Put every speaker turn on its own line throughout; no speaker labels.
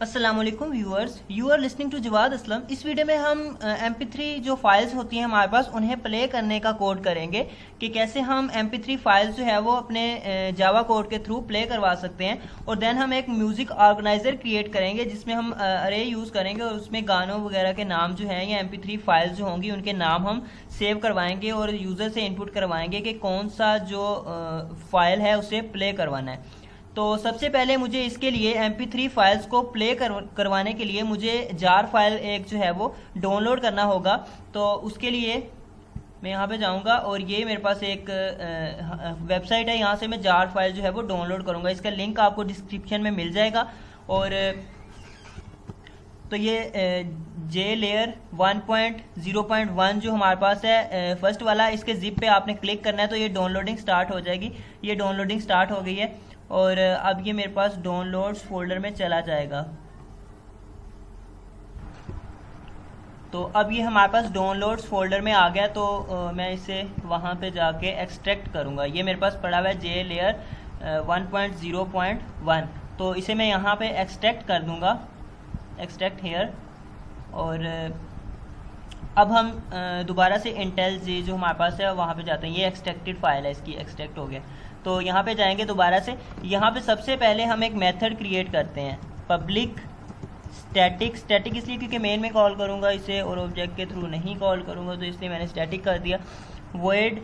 अस्सलामुअलैकुम viewers, you are listening to Jawad Aslam. इस video में हम MP3 जो फाइल्स होती हैं हमारे पास उन्हें प्ले करने का कोड करेंगे कि कैसे हम MP3 फाइल्स जो है वो अपने जावा कोड के थ्रू प्ले करवा सकते हैं। और देन हम एक म्यूज़िक ऑर्गेनाइज़र क्रिएट करेंगे जिसमें हम अरे यूज़ करेंगे और उसमें गानों वगैरह के नाम जो हैं या MP3 फाइल्स जो होंगी उनके नाम हम सेव करवाएंगे और यूज़र से इनपुट करवाएंगे कि कौन सा जो फाइल है उसे प्ले करवाना है। तो सबसे पहले मुझे इसके लिए MP3 फाइल्स को प्ले करवाने के लिए मुझे जार फाइल एक जो है वो डाउनलोड करना होगा। तो उसके लिए मैं यहाँ पे जाऊँगा और ये मेरे पास एक वेबसाइट है, यहाँ से मैं जार फाइल जो है वो डाउनलोड करूँगा। इसका लिंक आपको डिस्क्रिप्शन में मिल जाएगा। और तो ये जे लेयर 1.0.1 जो हमारे पास है फर्स्ट वाला, इसके जिप पे आपने क्लिक करना है तो ये डाउनलोडिंग स्टार्ट हो जाएगी। ये डाउनलोडिंग स्टार्ट हो गई है और अब ये मेरे पास डाउनलोड्स फोल्डर में चला जाएगा। तो अब ये हमारे पास डाउनलोड्स फोल्डर में आ गया। तो मैं इसे वहाँ पे जाके एक्सट्रैक्ट करूँगा। ये मेरे पास पड़ा हुआ है जे लेयर 1.0.1। तो इसे मैं यहाँ पे एक्सट्रैक्ट कर दूँगा, एक्सट्रैक्ट हेयर। और अब हम दोबारा से इंटेल जे जो हमारे पास है वहाँ पे जाते हैं। ये एक्सट्रैक्टेड फाइल है, इसकी एक्सट्रैक्ट हो गया। तो यहाँ पे जाएंगे दोबारा से। यहाँ पे सबसे पहले हम एक मेथड क्रिएट करते हैं, पब्लिक स्टैटिक। स्टैटिक इसलिए क्योंकि मेन में कॉल करूँगा इसे और ऑब्जेक्ट के थ्रू नहीं कॉल करूँगा, तो इसलिए मैंने स्टैटिक कर दिया। वॉइड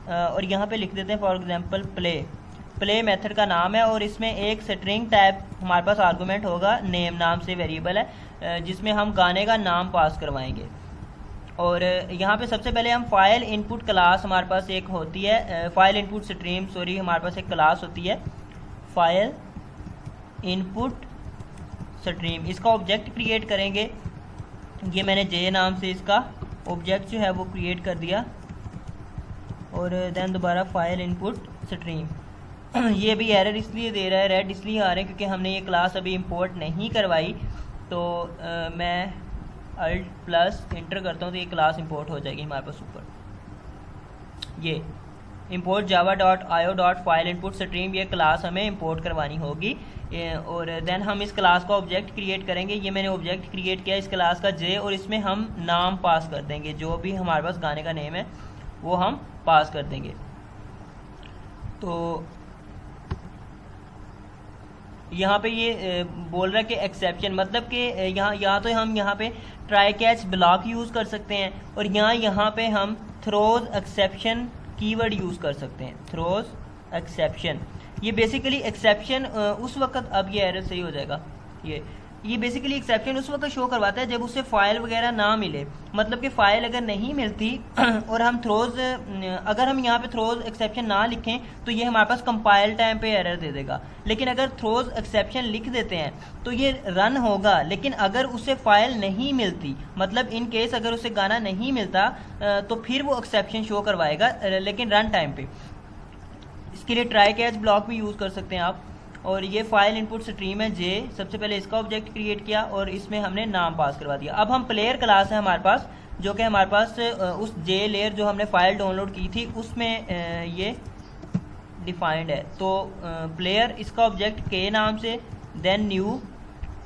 और यहाँ पे लिख देते हैं for example play. Play method का नाम है और इसमें एक स्ट्रिंग टाइप हमारे पास आर्गूमेंट होगा, नेम नाम से वेरिएबल है जिसमें हम गाने का नाम पास करवाएंगे। और यहाँ पे सबसे पहले हम फाइल इनपुट क्लास हमारे पास एक होती है, फाइल इनपुट स्ट्रीम सॉरी हमारे पास एक क्लास होती है फाइल इनपुट स्ट्रीम। इसका ऑब्जेक्ट क्रिएट करेंगे। ये मैंने जे नाम से इसका ऑब्जेक्ट जो है वो क्रिएट कर दिया। और देन दोबारा फाइल इनपुट स्ट्रीम। ये भी एरर इसलिए दे रहा है, रेड इसलिए आ रहे हैं क्योंकि हमने ये क्लास अभी इंपोर्ट नहीं करवाई। तो मैं अल्ट प्लस इंटर करता हूँ तो ये क्लास इंपोर्ट हो जाएगी हमारे पास ऊपर। ये इंपोर्ट जावा डॉट आयो डॉट फाइल इनपुट स्ट्रीम, ये क्लास हमें इंपोर्ट करवानी होगी। और देन हम इस क्लास का ऑब्जेक्ट क्रिएट करेंगे। ये मैंने ऑब्जेक्ट क्रिएट किया इस क्लास का जे, और इसमें हम नाम पास कर देंगे। जो भी हमारे पास गाने का नेम है वो हम पास कर देंगे। तो यहाँ पे ये बोल रहा है कि एक्सेप्शन, मतलब कि यहाँ तो हम यहाँ पे ट्राई कैच ब्लॉक यूज़ कर सकते हैं और यहाँ पे हम थ्रोज एक्सेप्शन कीवर्ड यूज़ कर सकते हैं। थ्रोज एक्सेप्शन, ये बेसिकली एक्सेप्शन उस वक्त, अब ये एरर सही हो जाएगा। ये बेसिकली एक्सेप्शन उस वक्त शो करवाता है जब उसे फाइल वगैरह ना मिले। मतलब कि फ़ाइल अगर नहीं मिलती और हम थ्रोज, अगर हम यहाँ पे थ्रोज एक्सेप्शन ना लिखें तो ये हमारे पास कंपाइल टाइम पे एरर दे देगा। लेकिन अगर थ्रोज एक्सेप्शन लिख देते हैं तो ये रन होगा। लेकिन अगर उसे फाइल नहीं मिलती, मतलब इन केस अगर उसे गाना नहीं मिलता तो फिर वो एक्सेप्शन शो करवाएगा, लेकिन रन टाइम पे। इसके लिए ट्राई कैच ब्लॉक भी यूज़ कर सकते हैं आप। और ये फाइल इनपुट स्ट्रीम है जे, सबसे पहले इसका ऑब्जेक्ट क्रिएट किया और इसमें हमने नाम पास करवा दिया। अब हम प्लेयर क्लास है हमारे पास, जो कि हमारे पास उस जे लेयर जो हमने फाइल डाउनलोड की थी उसमें ये डिफाइंड है। तो प्लेयर, इसका ऑब्जेक्ट के नाम से, देन न्यू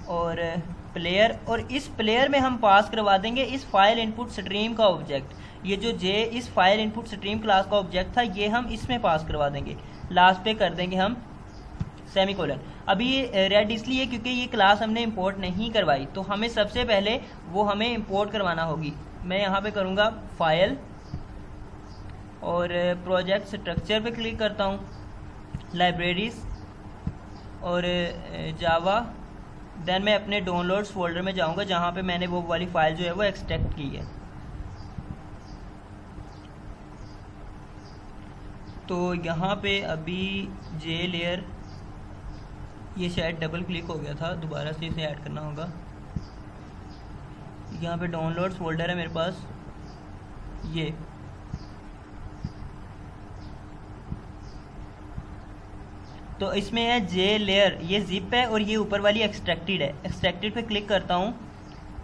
और प्लेयर, और इस प्लेयर में हम पास करवा देंगे इस फाइल इनपुट स्ट्रीम का ऑब्जेक्ट। ये जो जे इस फाइल इनपुट स्ट्रीम क्लास का ऑब्जेक्ट था ये हम इसमें पास करवा देंगे। लास्ट पे कर देंगे हम सेमीकोलन। अभी ये रेड इसलिए क्योंकि ये क्लास हमने इंपोर्ट नहीं करवाई, तो हमें सबसे पहले वो हमें इंपोर्ट करवाना होगी। मैं यहाँ पे करूँगा फाइल और प्रोजेक्ट स्ट्रक्चर पे क्लिक करता हूँ, लाइब्रेरीज और जावा। देन मैं अपने डाउनलोड्स फोल्डर में जाऊँगा जहाँ पे मैंने वो वाली फाइल जो है वो एक्सट्रैक्ट की है। तो यहाँ पे अभी जे लेयर, ये शायद डबल क्लिक हो गया था, दोबारा से इसे ऐड करना होगा। यहाँ पे डाउनलोड्स फोल्डर है मेरे पास, ये तो इसमें है जे लेयर, ये जिप है और ये ऊपर वाली एक्सट्रैक्टेड है। एक्सट्रैक्टेड पे क्लिक करता हूँ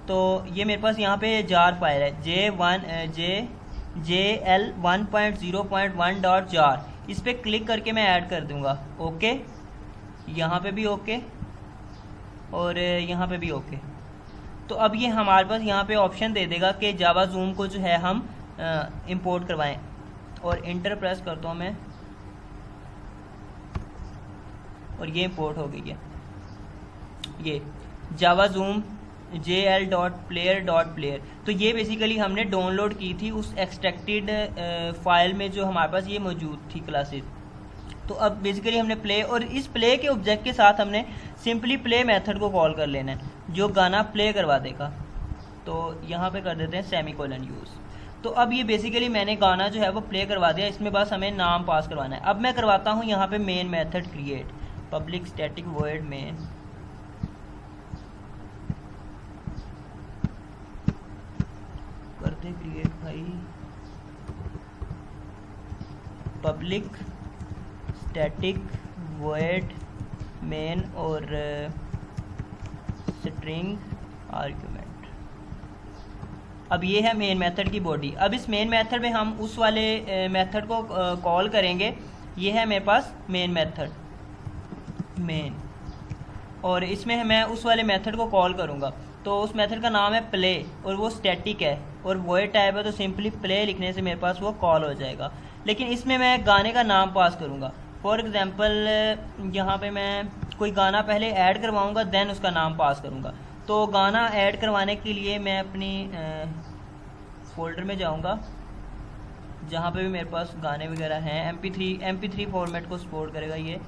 तो ये मेरे पास यहाँ पे जार फाइल है JL1.0.1 डॉट जार। इस पर क्लिक करके मैं ऐड कर दूँगा। ओके, यहाँ पे भी ओके, और यहाँ पे भी ओके। तो अब ये हमारे पास यहाँ पे ऑप्शन दे देगा कि जावा जूम को जो है हम इंपोर्ट करवाएं, और इंटर प्रेस करता हूँ मैं, और ये इंपोर्ट हो गई है। ये जावा जूम jl.player.player, तो ये बेसिकली हमने डाउनलोड की थी उस एक्सट्रैक्टेड फाइल में जो हमारे पास ये मौजूद थी क्लासेस। तो अब बेसिकली हमने प्ले, और इस प्ले के ऑब्जेक्ट के साथ हमने सिंपली प्ले मेथड को कॉल कर लेना है जो गाना प्ले करवा देगा। तो यहाँ पे कर देते हैं सेमीकोलन यूज़। तो अब ये बेसिकली मैंने गाना जो है वो प्ले करवा दिया, इसमें बस हमें नाम पास करवाना है। अब मैं करवाता हूँ यहाँ पे main method create, public static void main, करते क्रिएट भाई, पब्लिक स्टैटिक वॉइड मेन और स्ट्रिंग आर्गुमेंट। अब ये है मेन मेथड की बॉडी। अब इस मेन मेथड में हम उस वाले मेथड को कॉल करेंगे। ये है मेरे पास मेन मेथड मेन, और इसमें मैं उस वाले मेथड को कॉल करूँगा। तो उस मेथड का नाम है प्ले, और वो स्टैटिक है और वॉइड टाइप है, तो सिंपली प्ले लिखने से मेरे पास वो कॉल हो जाएगा। लेकिन इसमें मैं गाने का नाम पास करूँगा। फॉर एग्जांपल यहाँ पे मैं कोई गाना पहले ऐड करवाऊँगा, देन उसका नाम पास करूँगा। तो गाना ऐड करवाने के लिए मैं अपनी फोल्डर में जाऊँगा जहाँ पे भी मेरे पास गाने वगैरह हैं। MP3 फॉर्मेट को सपोर्ट करेगा ये।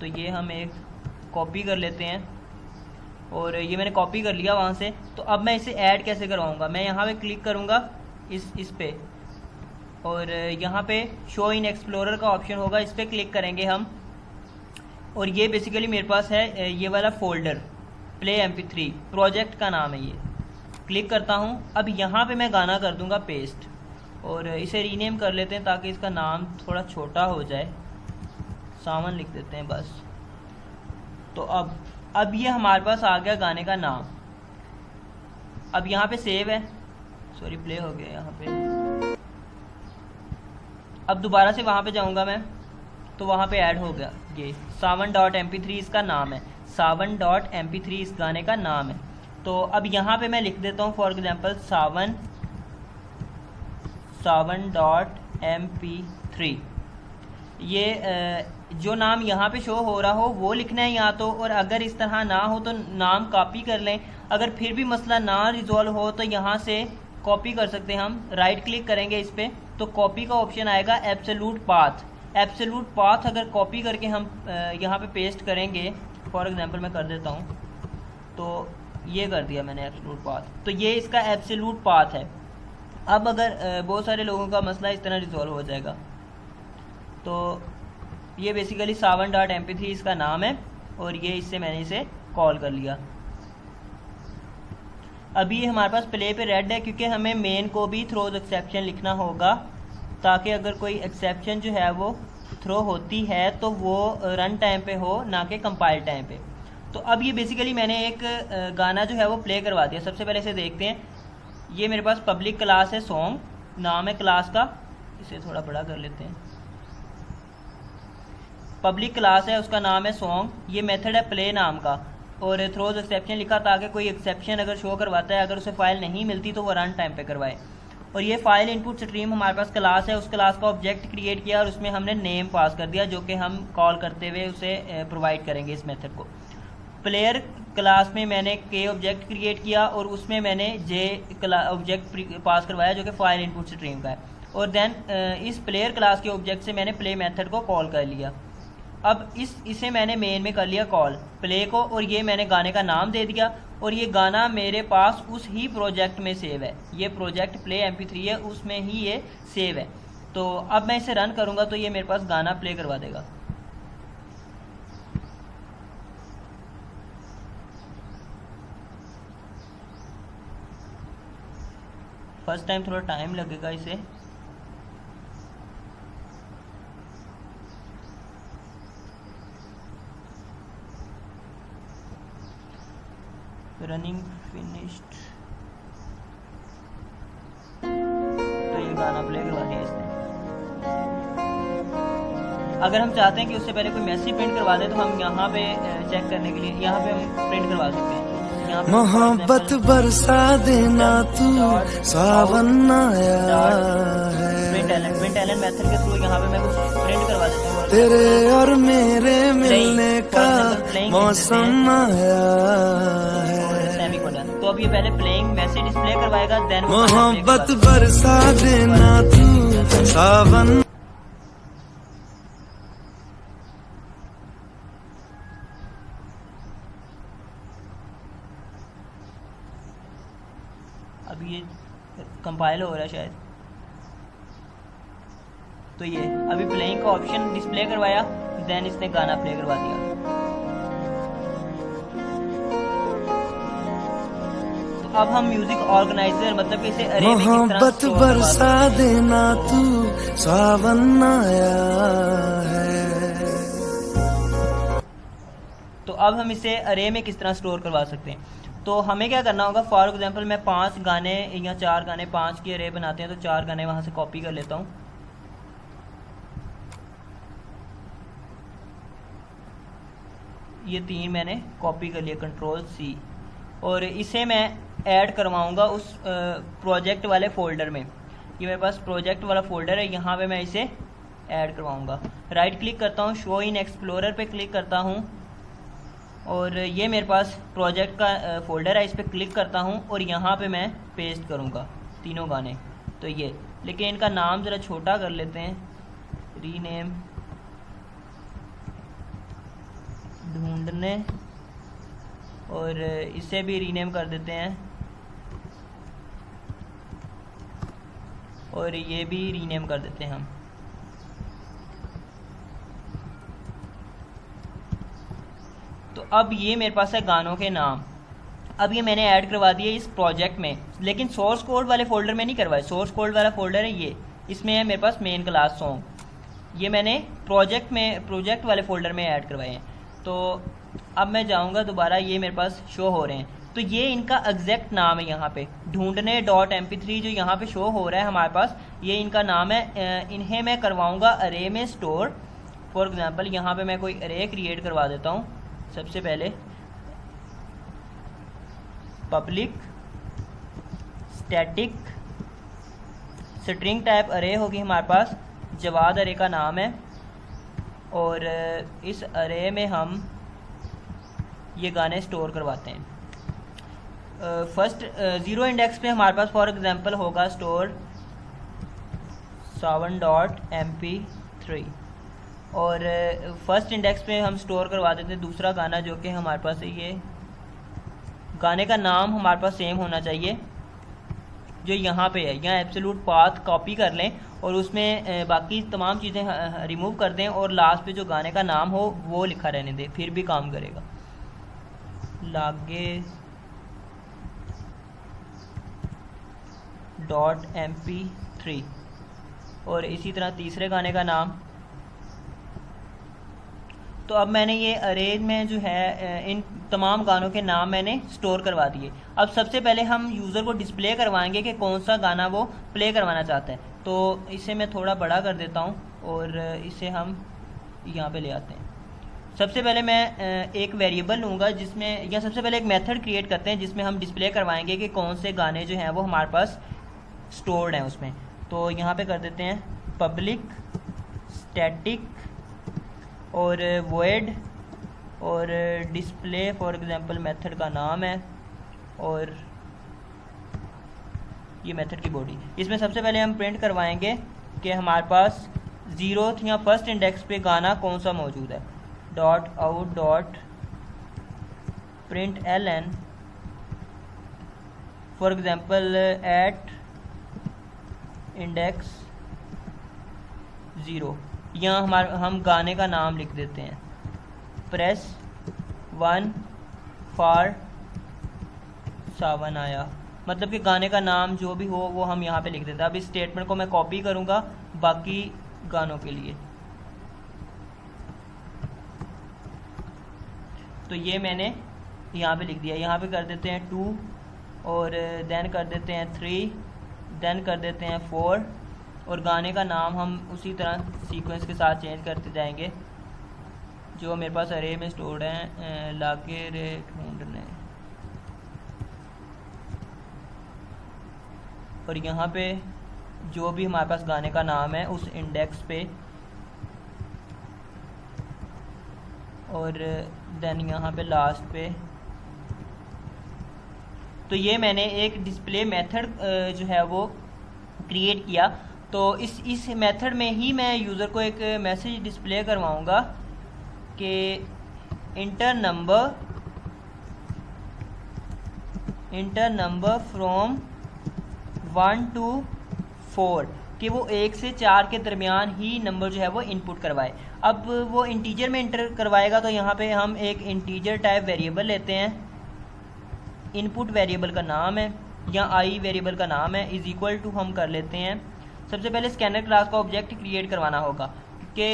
तो ये हम एक कॉपी कर लेते हैं, और ये मैंने कॉपी कर लिया वहाँ से। तो अब मैं इसे ऐड कैसे करवाऊँगा, मैं यहाँ पे क्लिक करूँगा इस पे, और यहाँ पे शो इन एक्सप्लोरर का ऑप्शन होगा, इस पर क्लिक करेंगे हम, और ये बेसिकली मेरे पास है ये वाला फोल्डर प्ले MP3 प्रोजेक्ट का नाम है ये। क्लिक करता हूँ। अब यहाँ पे मैं गाना कर दूँगा पेस्ट, और इसे रीनेम कर लेते हैं ताकि इसका नाम थोड़ा छोटा हो जाए, सावन लिख देते हैं बस। तो अब ये हमारे पास आ गया गाने का नाम। अब यहाँ पे सेव है, सॉरी प्ले हो गया यहाँ पे। अब दोबारा से वहाँ पे जाऊँगा मैं, तो वहाँ पे ऐड हो गया ये savan.mp3 इसका नाम है, savan.mp3 इस गाने का नाम है। तो अब यहाँ पे मैं लिख देता हूँ फॉर एग्जांपल savan.mp3। ये जो नाम यहाँ पे शो हो रहा हो वो लिखना है यहाँ तो, और अगर इस तरह ना हो तो नाम कॉपी कर लें। अगर फिर भी मसला ना रिजॉल्व हो तो यहाँ से कॉपी कर सकते हैं हम। राइट क्लिक करेंगे इस पर, तो कॉपी का ऑप्शन आएगा एब्सोल्यूट पाथ। एब्सोल्यूट पाथ अगर कॉपी करके हम यहाँ पे पेस्ट करेंगे, फॉर एग्जांपल मैं कर देता हूँ, तो ये कर दिया मैंने एब्सोल्यूट पाथ। तो ये इसका एब्सोल्यूट पाथ है। अब अगर बहुत सारे लोगों का मसला इस तरह रिजॉल्व हो जाएगा। तो ये बेसिकली savan.mp3 इसका नाम है, और ये इससे मैंने इसे कॉल कर लिया। अभी हमारे पास प्ले पे रेड है क्योंकि हमें मेन को भी थ्रोज एक्सेप्शन लिखना होगा, ताकि अगर कोई एक्सेप्शन जो है वो थ्रो होती है तो वो रन टाइम पे हो, ना कि कंपाइल टाइम पे। तो अब ये बेसिकली मैंने एक गाना जो है वो प्ले करवा दिया। सबसे पहले इसे देखते हैं। ये मेरे पास पब्लिक क्लास है, सॉन्ग नाम है क्लास का, इसे थोड़ा बड़ा कर लेते हैं। पब्लिक क्लास है, उसका नाम है सॉन्ग। ये मेथड है प्ले नाम का, और थ्रोज एक्सेप्शन लिखा ताकि कोई एक्सेप्शन अगर शो करवाता है, अगर उसे फाइल नहीं मिलती तो वो रन टाइम पे करवाए। और ये फाइल इनपुट स्ट्रीम हमारे पास क्लास है, उस क्लास का ऑब्जेक्ट क्रिएट किया और उसमें हमने नेम पास कर दिया, जो कि हम कॉल करते हुए उसे प्रोवाइड करेंगे इस मेथड को। प्लेयर क्लास में मैंने के ऑब्जेक्ट क्रिएट किया और उसमें मैंने जे ऑब्जेक्ट पास करवाया जो कि फाइल इनपुट स्ट्रीम का है, और देन इस प्लेयर क्लास के ऑब्जेक्ट से मैंने प्ले मेथड को कॉल कर लिया। अब इसे मैंने मेन में कर लिया कॉल प्ले को, और ये मैंने गाने का नाम दे दिया, और ये गाना मेरे पास उस ही प्रोजेक्ट में सेव है। ये प्रोजेक्ट प्ले MP3 है, उसमें ही ये सेव है। तो अब मैं इसे रन करूँगा तो ये मेरे पास गाना प्ले करवा देगा। फर्स्ट टाइम थोड़ा टाइम लगेगा इसे। रनिंग फिनिश्ड, तो ये गाना प्ले करवा दिया इसने। अगर हम चाहते हैं कि उससे पहले कोई मैसेज प्रिंट करवा दें तो हम यहाँ पे चेक करने के लिए यहाँ पे हम प्रिंट करवा सकते हैं।
मोहब्बत बरसा देना तू सावन आया है,
प्रिंट एलन मेथड के थ्रू यहाँ पे मैं कुछ प्रिंट करवा देता हूँ।
तेरे और मेरे मिलने का मौसम आया है।
तो अब ये पहले प्लेइंग मैसेज डिस्प्ले करवाएगा, देन
मोहब्बत बरसा देना तू सावन।
अब ये कंपाइल हो रहा है शायद, तो ये अभी प्लेइंग का ऑप्शन डिस्प्ले करवाया, देन इसने गाना प्ले करवा दिया। तो अब हम म्यूजिक ऑर्गेनाइजर मतलब कि इसे अरे में किस तरह
मोहब्बत बरसा देना तू सावन आया है।
तो अब हम इसे अरे में किस तरह स्टोर करवा सकते हैं। तो हमें क्या करना होगा, फॉर एग्जांपल मैं 5 गाने या 4 गाने 5 की अरे बनाते हैं, तो 4 गाने वहां से कॉपी कर लेता हूं। ये 3 मैंने कॉपी कर लिया, कंट्रोल C, और इसे मैं ऐड करवाऊंगा उस प्रोजेक्ट वाले फोल्डर में। ये मेरे पास प्रोजेक्ट वाला फोल्डर है, यहाँ पे मैं इसे ऐड करवाऊंगा। राइट क्लिक करता हूँ, शो इन एक्सप्लोरर पे क्लिक करता हूँ, और ये मेरे पास प्रोजेक्ट का फोल्डर है, इस पर क्लिक करता हूँ और यहाँ पे मैं पेस्ट करूँगा तीनों गाने। तो ये, लेकिन इनका नाम ज़रा छोटा कर लेते हैं, रीनेम ढूंढने, और इसे भी रीनेम कर देते हैं, और ये भी रीनेम कर देते हैं हम। तो अब ये मेरे पास है गानों के नाम। अब ये मैंने ऐड करवा दिए इस प्रोजेक्ट में, लेकिन सोर्स कोड वाले फोल्डर में नहीं करवाए। सोर्स कोड वाला फोल्डर है ये, इसमें है मेरे पास मेन क्लास सॉन्ग। ये मैंने प्रोजेक्ट वाले फोल्डर में ऐड करवाए हैं। तो अब मैं जाऊंगा दोबारा, ये मेरे पास शो हो रहे हैं। तो ये इनका एग्जैक्ट नाम है, यहाँ पे ढूंढने .mp3 जो यहाँ पे शो हो रहा है हमारे पास, ये इनका नाम है। इन्हें मैं करवाऊंगा अरे में स्टोर। फॉर एग्जांपल यहाँ पे मैं कोई अरे क्रिएट करवा देता हूँ। सबसे पहले पब्लिक स्टैटिक स्ट्रिंग टाइप अरे होगी हमारे पास, जवाद अरे का नाम है, और इस अरे में हम ये गाने स्टोर करवाते हैं। फर्स्ट 0 इंडेक्स पे हमारे पास फॉर एग्जांपल होगा स्टोर savan.mp3, और फर्स्ट इंडेक्स पे हम स्टोर करवा देते हैं दूसरा गाना जो कि हमारे पास है। ये गाने का नाम हमारे पास सेम होना चाहिए जो यहाँ पे है। यहाँ एब्सोल्यूट पाथ कॉपी कर लें और उसमें बाकी तमाम चीज़ें रिमूव कर दें, और लास्ट पे जो गाने का नाम हो वो लिखा रहने दें, फिर भी काम करेगा। लागे .mp3, और इसी तरह तीसरे गाने का नाम। तो अब मैंने ये अरे में जो है इन तमाम गानों के नाम मैंने स्टोर करवा दिए। अब सबसे पहले हम यूज़र को डिस्प्ले करवाएंगे कि कौन सा गाना वो प्ले करवाना चाहता है। तो इसे मैं थोड़ा बड़ा कर देता हूँ और इसे हम यहाँ पे ले आते हैं। सबसे पहले मैं एक वेरिएबल लूँगा जिसमें, या सबसे पहले एक मेथड क्रिएट करते हैं जिसमें हम डिस्प्ले करवाएंगे कि कौन से गाने जो हैं वो हमारे पास स्टोर्ड हैं उसमें। तो यहाँ पे कर देते हैं पब्लिक स्टैटिक और void, और डिस्प्ले फॉर एग्जांपल मेथड का नाम है, और ये मेथड की बॉडी। इसमें सबसे पहले हम प्रिंट करवाएंगे कि हमारे पास 0th या फर्स्ट इंडेक्स पे गाना कौन सा मौजूद है। .out.println for example eight index 0, यहाँ हम गाने का नाम लिख देते हैं। प्रेस 1 फॉर सावन आया, मतलब कि गाने का नाम जो भी हो वो हम यहाँ पे लिख देते हैं। अब इस स्टेटमेंट को मैं कॉपी करूँगा बाकी गानों के लिए। तो ये मैंने यहाँ पे लिख दिया। यहाँ पे कर देते हैं 2, और देन कर देते हैं 3, देन कर देते हैं 4, और गाने का नाम हम उसी तरह सीक्वेंस के साथ चेंज करते जाएंगे जो मेरे पास अरे में स्टोर्ड हैं। लागे रे ढूंढने, और यहाँ पे जो भी हमारे पास गाने का नाम है उस इंडेक्स पे, और देन यहाँ पे लास्ट पे। तो ये मैंने एक डिस्प्ले मेथड जो है वो क्रिएट किया। तो इस मेथड में ही मैं यूज़र को एक मैसेज डिस्प्ले करवाऊँगा कि इंटर नंबर फ्रॉम 1 to 4, कि वो 1 से 4 के दरमियान ही नंबर जो है वो इनपुट करवाए। अब वो इंटीजर में इंटर करवाएगा, तो यहाँ पे हम एक इंटीजर टाइप वेरिएबल लेते हैं, इनपुट वेरिएबल का नाम है या आई वेरिएबल का नाम है, इज इक्वल टू हम कर लेते हैं। सबसे पहले स्कैनर क्लास का ऑब्जेक्ट क्रिएट करवाना होगा कि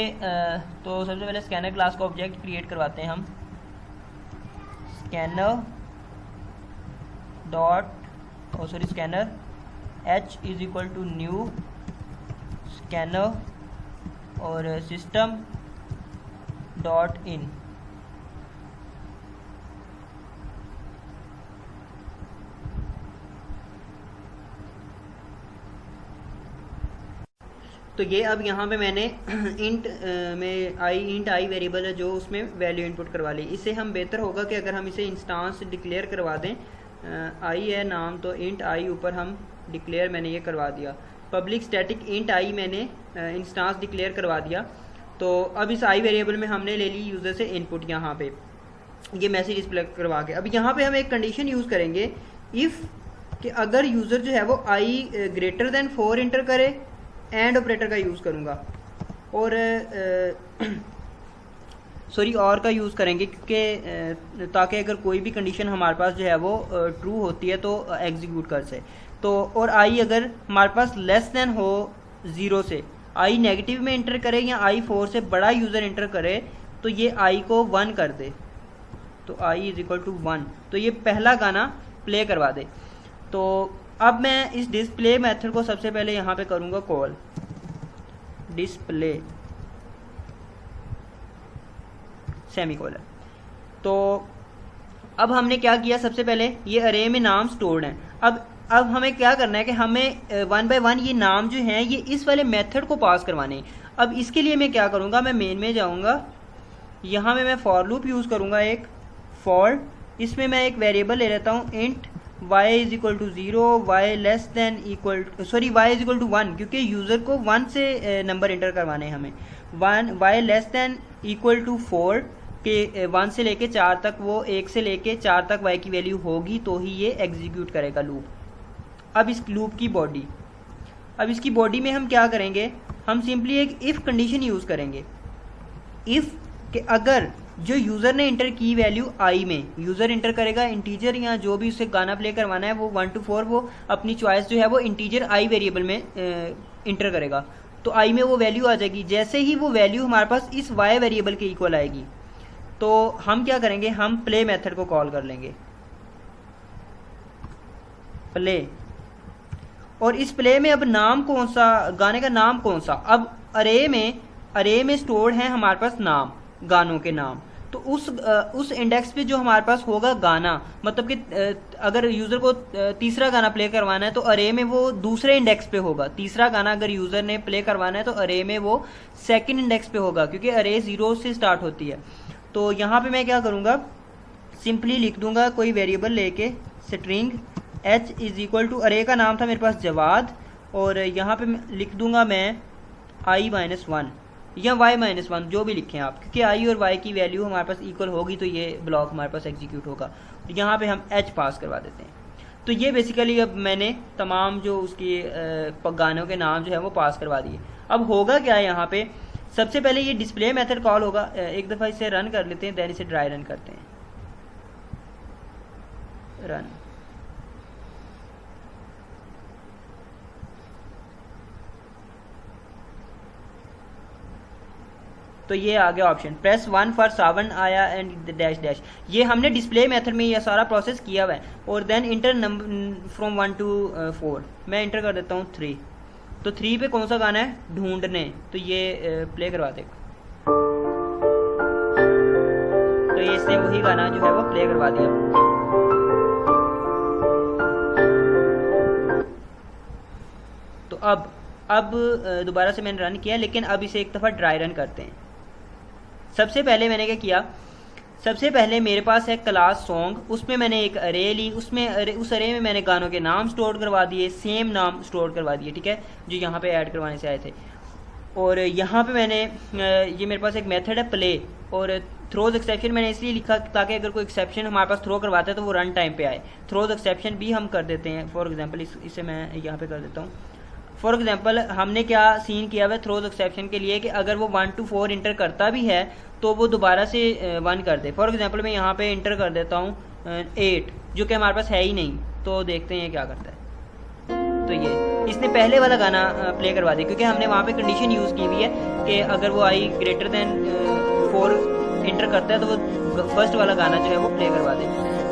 तो सबसे पहले स्कैनर क्लास का ऑब्जेक्ट क्रिएट करवाते हैं हम। Scanner h is equal to new scanner और सिस्टम डॉट इन। तो ये अब यहाँ पे मैंने इंट आई वेरिएबल है जो उसमें वैल्यू इनपुट करवा ली। इससे हम बेहतर होगा कि अगर हम इसे इंस्टांस डिक्लेयर करवा दें, आई है नाम तो इंट आई ऊपर हम डिक्लेयर मैंने ये करवा दिया, पब्लिक स्टैटिक इंट आई मैंने इंस्टांस डिक्लेयर करवा दिया। तो अब इस आई वेरिएबल में हमने ले ली यूज़र से इनपुट, यहाँ पे ये मैसेज डिस्प्ले करवा के। अब यहाँ पे हम एक कंडीशन यूज़ करेंगे, इफ़ कि अगर यूज़र जो है वो आई ग्रेटर देन 4 इंटर करे, एंड ऑपरेटर का यूज़ करूँगा, और और का यूज़ करेंगे, क्योंकि ताकि अगर कोई भी कंडीशन हमारे पास जो है वो ट्रू होती है तो एग्जीक्यूट कर से। तो और आई अगर हमारे पास लेस देन हो 0 से, आई नेगेटिव में इंटर करे या आई 4 से बड़ा यूज़र इंटर करे, तो ये आई को 1 कर दे, तो आई इज इक्वल टू 1, तो ये पहला गाना प्ले करवा दे। तो अब मैं इस डिस्प्ले मेथड को सबसे पहले यहाँ पे करूँगा कॉल डिस्प्ले सेमीकोलन। तो अब हमने क्या किया, सबसे पहले ये अरे में नाम स्टोर्ड हैं। अब हमें क्या करना है कि हमें 1 by 1 ये नाम जो हैं ये इस वाले मेथड को पास करवाने हैं। अब इसके लिए मैं क्या करूँगा, मैं मेन में जाऊँगा, यहाँ में मैं फॉर लूप यूज़ करूँगा, एक फॉर, इसमें मैं एक वेरिएबल ले लेता हूँ int y is equal to 0, y less than equal y is equal to 1, क्योंकि यूज़र को 1 से नंबर इंटर करवाने हैं हमें। 1 y less than equal to 4 के 1 से लेके 4 तक, वो 1 से लेके 4 तक y की वैल्यू होगी तो ही ये एग्जीक्यूट करेगा लूप। अब इस लूप की बॉडी, अब इसकी बॉडी में हम क्या करेंगे, हम सिंपली एक इफ़ कंडीशन यूज़ करेंगे। इफ़ कि अगर जो यूज़र ने इंटर की वैल्यू आई में, यूज़र इंटर करेगा इंटीजर या जो भी उसे गाना प्ले करवाना है वो 1 to 4, वो अपनी चॉइस जो है वो इंटीजर आई वेरिएबल में इंटर करेगा, तो आई में वो वैल्यू आ जाएगी। जैसे ही वो वैल्यू हमारे पास इस वाई वेरिएबल के इक्वल आएगी, तो हम क्या करेंगे, हम प्ले मेथड को कॉल कर लेंगे, प्ले। और इस प्ले में अब नाम कौन सा, गाने का नाम कौन सा, अब अरे में स्टोर्ड है हमारे पास नाम, गानों के नाम। तो उस इंडेक्स पे जो हमारे पास होगा गाना, मतलब कि अगर यूज़र को तीसरा गाना प्ले करवाना है तो अरे में वो दूसरे इंडेक्स पे होगा। तीसरा गाना अगर यूज़र ने प्ले करवाना है तो अरे में वो सेकंड इंडेक्स पे होगा, क्योंकि अरे 0 से स्टार्ट होती है। तो यहाँ पे मैं क्या करूँगा, सिंपली लिख दूंगा कोई वेरिएबल लेके, string h is equal to, अरे का नाम था मेरे पास जवाद, और यहाँ पे लिख दूंगा मैं i-1 या y-1, जो भी लिखें आप, क्योंकि i और y की वैल्यू हमारे पास इक्वल होगी तो ये ब्लॉक हमारे पास एग्जीक्यूट होगा। तो यहाँ पे हम h पास करवा देते हैं। तो ये बेसिकली अब मैंने तमाम जो उसकी गानों के नाम जो है वो पास करवा दिए। अब होगा क्या है, यहाँ पे सबसे पहले ये डिस्प्ले मेथड कॉल होगा। एक दफ़ा इसे रन कर लेते हैं, देन इसे ड्राई रन करते हैं, रन। तो ये आ गया ऑप्शन, प्रेस 1 फॉर सावन आया एंड डैश डैश। ये हमने डिस्प्ले मेथड में ये सारा प्रोसेस किया हुआ है। और then enter number from 1 to 4, मैं इंटर कर देता हूँ 3। तो 3 पे कौन सा गाना है, ढूंढने, तो ये प्ले करवा दे। तो ये इसने वही गाना जो है वो प्ले करवा दिया। तो अब दोबारा से मैंने रन किया, लेकिन अब इसे एक दफ़ा ड्राई रन करते हैं। सबसे पहले मैंने क्या किया, सबसे पहले मेरे पास है क्लास सॉन्ग, उसमें मैंने एक अरे ली, उस अरे में मैंने गानों के नाम स्टोर करवा दिए, सेम नाम स्टोर करवा दिए, ठीक है, जो यहाँ पे ऐड करवाने से आए थे। और यहाँ पे मैंने ये मेरे पास एक मेथड है प्ले, और थ्रोज एक्सेप्शन मैंने इसलिए लिखा ताकि अगर कोई एक्सेप्शन हमारे पास थ्रो करवाता है तो वो रन टाइम पे आए। थ्रोज एक्सेप्शन भी हम कर देते हैं। फॉर एग्जांपल इसे मैं यहाँ पे कर देता हूँ। फॉर एग्जांपल हमने क्या सीन किया हुआ है थ्रोज एक्सेप्शन के लिए कि अगर वो 1 to 4 इंटर करता भी है तो वो दोबारा से 1 कर दे। फॉर एग्जांपल मैं यहाँ पे इंटर कर देता हूँ 8, जो कि हमारे पास है ही नहीं, तो देखते हैं ये क्या करता है। तो ये इसने पहले वाला गाना प्ले करवा दिया, क्योंकि हमने वहाँ पे कंडीशन यूज़ की हुई है कि अगर वो आई ग्रेटर देन 4 इंटर करता है तो वो फर्स्ट वाला गाना जो है वो प्ले करवा दे।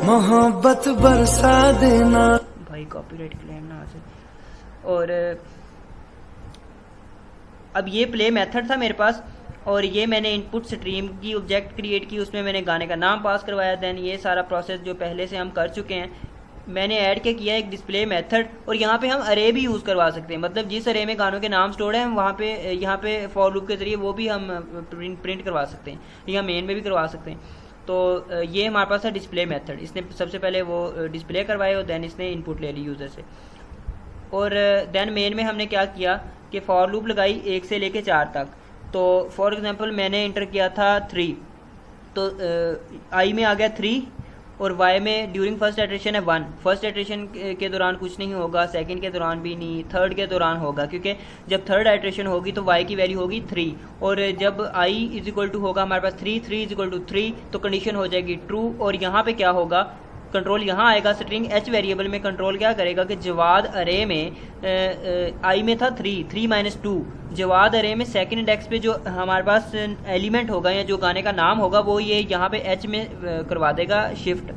मोहब्बत बरसा देना,
भाई कॉपीराइट क्लेम ना आ जाए। और अब ये प्ले मेथड था मेरे पास, और ये मैंने इनपुट स्ट्रीम की ऑब्जेक्ट क्रिएट की, उसमें मैंने गाने का नाम पास करवाया। देन ये सारा प्रोसेस जो पहले से हम कर चुके हैं, मैंने ऐड क्या किया एक डिस्प्ले मेथड, और यहाँ पे हम अरे भी यूज़ करवा सकते हैं। मतलब जिस अरे में गानों के नाम स्टोर्ड हैं हम वहाँ पे यहाँ पे फॉर लूप के ज़रिए वो भी हम प्रिंट करवा सकते हैं, या मेन में भी करवा सकते हैं। तो ये हमारे पास है डिस्प्ले मेथड। इसने सबसे पहले वो डिस्प्ले करवाए और देन इसने इनपुट ले ली यूज़र से। और देन मेन में हमने क्या किया कि फॉर लूप लगाई 1 से लेके 4 तक। तो फॉर एग्जांपल मैंने इंटर किया था 3, तो आई में आ गया 3, और वाई में ड्यूरिंग फर्स्ट इटरेशन है 1। फर्स्ट इटरेशन के दौरान कुछ नहीं होगा, सेकंड के दौरान भी नहीं, थर्ड के दौरान होगा, क्योंकि जब थर्ड इटरेशन होगी तो वाई की वैल्यू होगी 3, और जब आई इज इक्वल टू होगा हमारे पास 3 इज इक्वल टू 3, तो कंडीशन हो जाएगी ट्रू। और यहाँ पे क्या होगा, कंट्रोल यहाँ आएगा, स्ट्रिंग एच वेरिएबल में कंट्रोल क्या करेगा कि जवाद अरे में आई में था 3 माइनस 2, जवाद अरे में सेकंड इंडेक्स पे जो हमारे पास एलिमेंट होगा या जो गाने का नाम होगा वो ये यहाँ पे एच में करवा देगा शिफ्ट।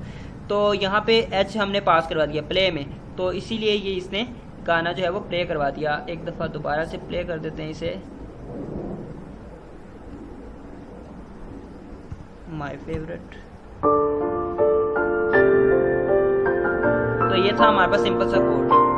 तो यहाँ पे एच हमने पास करवा दिया प्ले में, तो इसीलिए ये इसने गाना जो है वो प्ले करवा दिया। एक दफ़ा दोबारा से प्ले कर देते हैं इसे। My favourite. तो ये था हमारे पास सिंपल सा कोड।